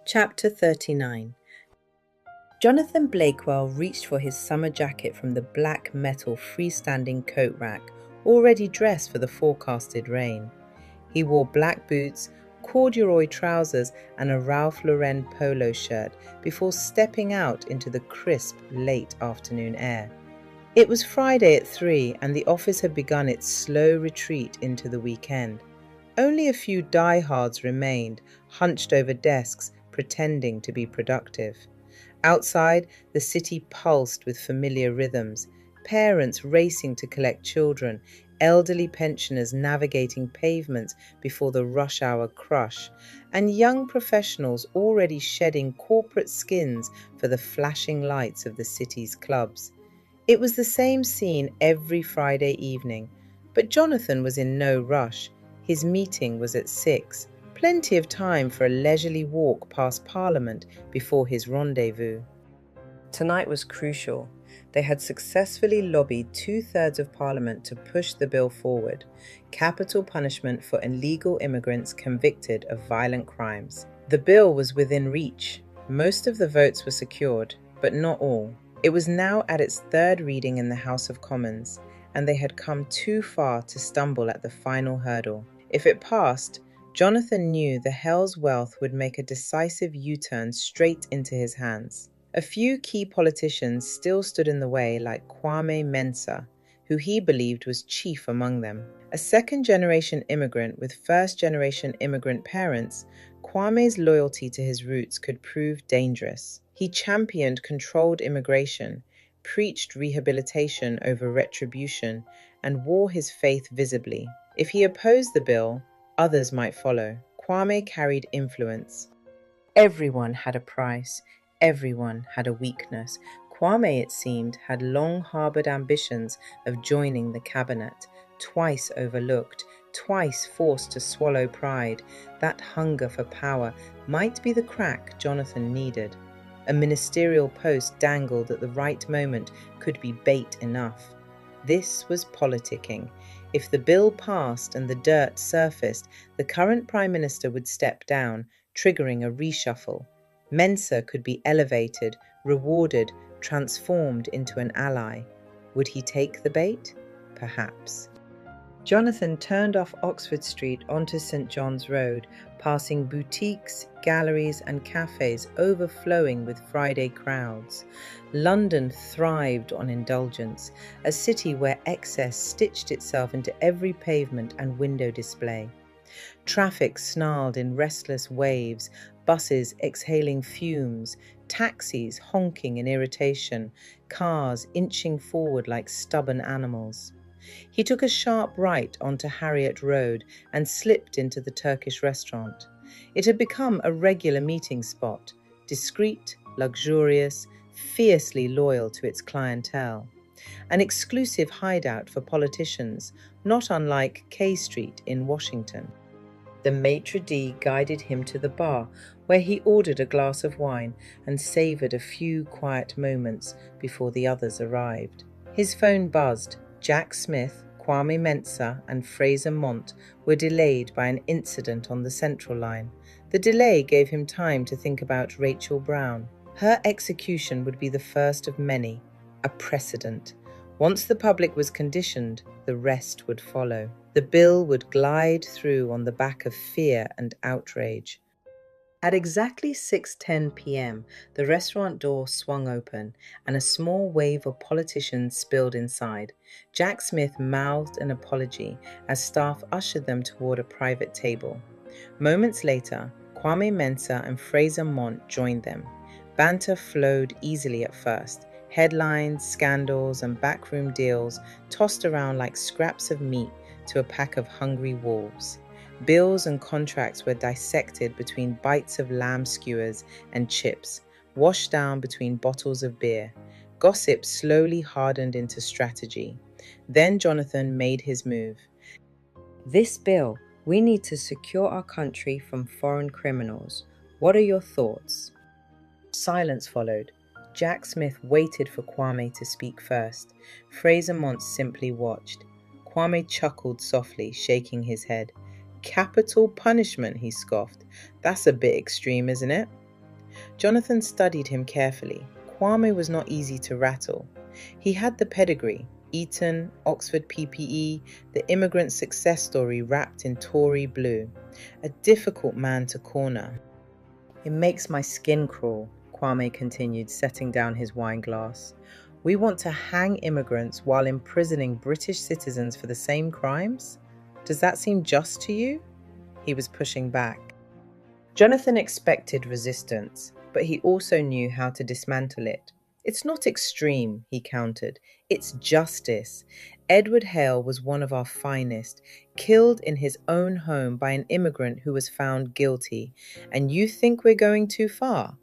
Chapter 39. Jonathan Blakewell reached for his summer jacket from the black metal freestanding coat rack, already dressed for the forecasted rain. He wore black boots, corduroy trousers, and a Ralph Lauren polo shirt before stepping out into the crisp, late afternoon air. It was Friday at 3, and the office had begun its slow retreat into the weekend. Only a few diehards remained, hunched over desks, pretending to be productive. Outside, the city pulsed with familiar rhythms, parents racing to collect children, elderly pensioners navigating pavements before the rush hour crush, and young professionals already shedding corporate skins for the flashing lights of the city's clubs. It was the same scene every Friday evening, but Jonathan was in no rush. His meeting was at 6. Plenty of time for a leisurely walk past Parliament before his rendezvous. Tonight was crucial. They had successfully lobbied 2/3 of Parliament to push the bill forward, capital punishment for illegal immigrants convicted of violent crimes. The bill was within reach. Most of the votes were secured, but not all. It was now at its third reading in the House of Commons, and they had come too far to stumble at the final hurdle. If it passed, Jonathan knew the hell's wealth would make a decisive U-turn straight into his hands. A few key politicians still stood in the way, like Kwame Mensah, who he believed was chief among them. A second-generation immigrant with first-generation immigrant parents, Kwame's loyalty to his roots could prove dangerous. He championed controlled immigration, preached rehabilitation over retribution, and wore his faith visibly. If he opposed the bill, others might follow. Kwame carried influence. Everyone had a price. Everyone had a weakness. Kwame, it seemed, had long harbored ambitions of joining the cabinet, twice overlooked, twice forced to swallow pride. That hunger for power might be the crack Jonathan needed. A ministerial post dangled at the right moment could be bait enough. This was politicking. If the bill passed and the dirt surfaced, the current Prime Minister would step down, triggering a reshuffle. Mensah could be elevated, rewarded, transformed into an ally. Would he take the bait? Perhaps. Jonathan turned off Oxford Street onto St. John's Road, passing boutiques, galleries, and cafes overflowing with Friday crowds. London thrived on indulgence, a city where excess stitched itself into every pavement and window display. Traffic snarled in restless waves, buses exhaling fumes, taxis honking in irritation, cars inching forward like stubborn animals. He took a sharp right onto Harriet Road and slipped into the Turkish restaurant. It had become a regular meeting spot, discreet, luxurious, fiercely loyal to its clientele. An exclusive hideout for politicians, not unlike K Street in Washington. The maitre d' guided him to the bar, where he ordered a glass of wine and savoured a few quiet moments before the others arrived. His phone buzzed. Jack Smith, Kwame Mensah, and Fraser Mont were delayed by an incident on the Central Line. The delay gave him time to think about Rachael Brown. Her execution would be the first of many, a precedent. Once the public was conditioned, the rest would follow. The bill would glide through on the back of fear and outrage. At exactly 6:10 p.m., the restaurant door swung open, and a small wave of politicians spilled inside. Jack Smith mouthed an apology as staff ushered them toward a private table. Moments later, Kwame Mensah and Fraser Mont joined them. Banter flowed easily at first. Headlines, scandals, and backroom deals tossed around like scraps of meat to a pack of hungry wolves. Bills and contracts were dissected between bites of lamb skewers and chips, washed down between bottles of beer. Gossip slowly hardened into strategy. Then Jonathan made his move. This bill, we need to secure our country from foreign criminals. What are your thoughts? Silence followed. Jack Smith waited for Kwame to speak first. Fraser Mont simply watched. Kwame chuckled softly, shaking his head. Capital punishment, he scoffed. That's a bit extreme, isn't it? Jonathan studied him carefully. Kwame was not easy to rattle. He had the pedigree, Eton, Oxford PPE, the immigrant success story wrapped in Tory blue. A difficult man to corner. It makes my skin crawl, Kwame continued, setting down his wine glass. We want to hang immigrants while imprisoning British citizens for the same crimes? Does that seem just to you? He was pushing back. Jonathan expected resistance, but he also knew how to dismantle it. It's not extreme, he countered. It's justice. Edward Hale was one of our finest, killed in his own home by an immigrant who was found guilty. And you think we're going too far?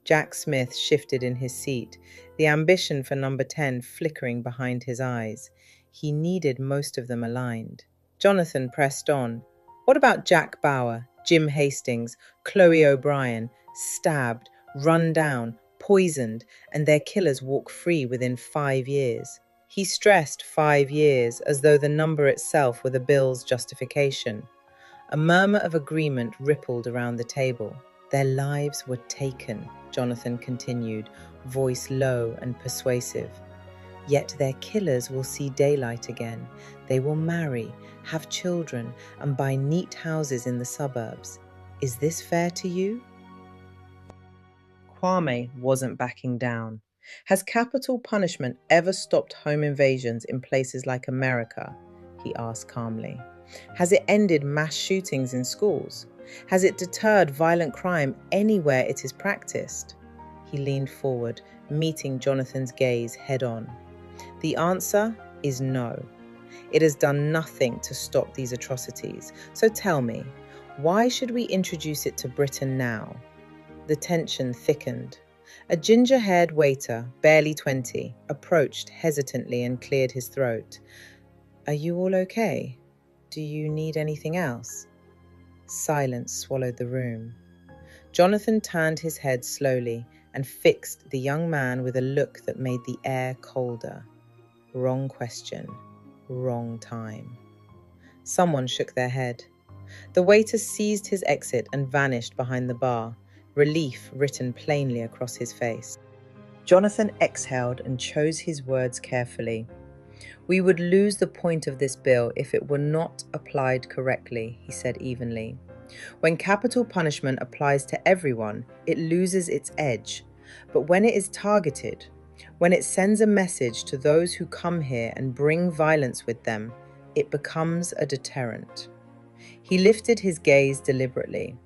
Jack Smith shifted in his seat, the ambition for number 10 flickering behind his eyes. He needed most of them aligned. Jonathan pressed on. What about Jack Bauer, Jim Hastings, Chloe O'Brien, stabbed, run down, poisoned, and their killers walk free within 5 years? He stressed 5 years as though the number itself were the bill's justification. A murmur of agreement rippled around the table. Their lives were taken, Jonathan continued, voice low and persuasive. Yet their killers will see daylight again. They will marry, have children, and buy neat houses in the suburbs. Is this fair to you? Kwame wasn't backing down. Has capital punishment ever stopped home invasions in places like America? He asked calmly. Has it ended mass shootings in schools? Has it deterred violent crime anywhere it is practiced? He leaned forward, meeting Jonathan's gaze head-on. The answer is no. It has done nothing to stop these atrocities. So tell me, why should we introduce it to Britain now? The tension thickened. A ginger-haired waiter, barely 20, approached hesitantly and cleared his throat. Are you all okay? Do you need anything else? Silence swallowed the room. Jonathan turned his head slowly and fixed the young man with a look that made the air colder. Wrong question, wrong time. Someone shook their head. The waiter seized his exit and vanished behind the bar, relief written plainly across his face. Jonathan exhaled and chose his words carefully. We would lose the point of this bill if it were not applied correctly, he said evenly. When capital punishment applies to everyone, it loses its edge. But when it is targeted, when it sends a message to those who come here and bring violence with them, it becomes a deterrent. He lifted his gaze deliberately.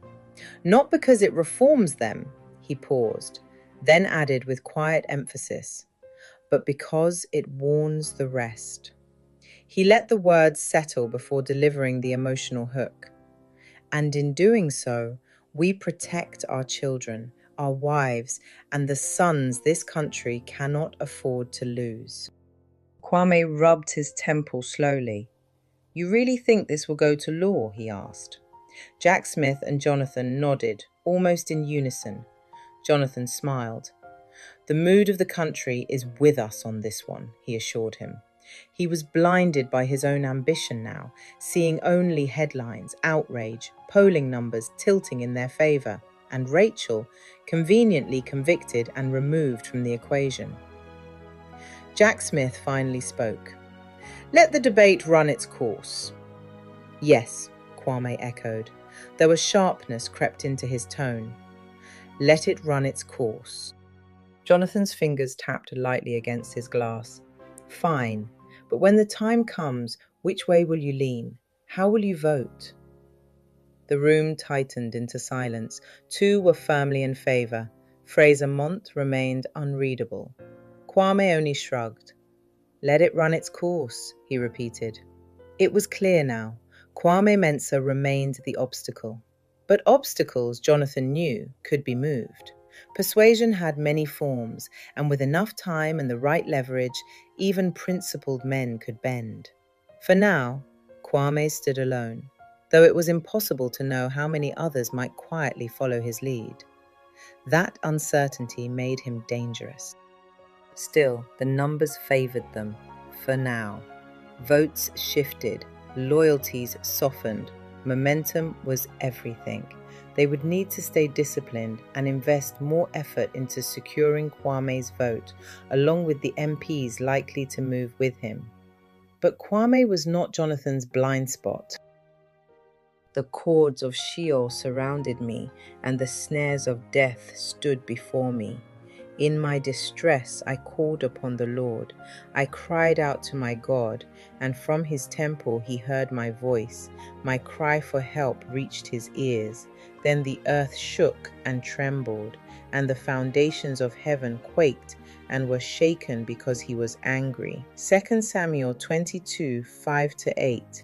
Not because it reforms them, he paused, then added with quiet emphasis, but because it warns the rest. He let the words settle before delivering the emotional hook. And in doing so, we protect our children, our wives, and the sons this country cannot afford to lose. Kwame rubbed his temple slowly. You really think this will go to law? He asked. Jack Smith and Jonathan nodded, almost in unison. Jonathan smiled. The mood of the country is with us on this one, he assured him. He was blinded by his own ambition now, seeing only headlines, outrage, polling numbers tilting in their favour, and Rachael conveniently convicted and removed from the equation. Jack Smith finally spoke. Let the debate run its course. Yes, Kwame echoed, though a sharpness crept into his tone. Let it run its course. Jonathan's fingers tapped lightly against his glass. Fine, but when the time comes, which way will you lean? How will you vote? The room tightened into silence. Two were firmly in favour. Fraser Mont remained unreadable. Kwame only shrugged. Let it run its course, he repeated. It was clear now. Kwame Mensah remained the obstacle. But obstacles, Jonathan knew, could be moved. Persuasion had many forms, and with enough time and the right leverage, even principled men could bend. For now, Kwame stood alone, though it was impossible to know how many others might quietly follow his lead. That uncertainty made him dangerous. Still, the numbers favoured them, for now. Votes shifted, loyalties softened, momentum was everything. They would need to stay disciplined and invest more effort into securing Kwame's vote, along with the MPs likely to move with him. But Kwame was not Jonathan's blind spot. The cords of Sheol surrounded me, and the snares of death stood before me. In my distress I called upon the Lord. I cried out to my God, and from his temple he heard my voice. My cry for help reached his ears. Then the earth shook and trembled, and the foundations of heaven quaked and were shaken because he was angry. 2 Samuel 22, 5-8.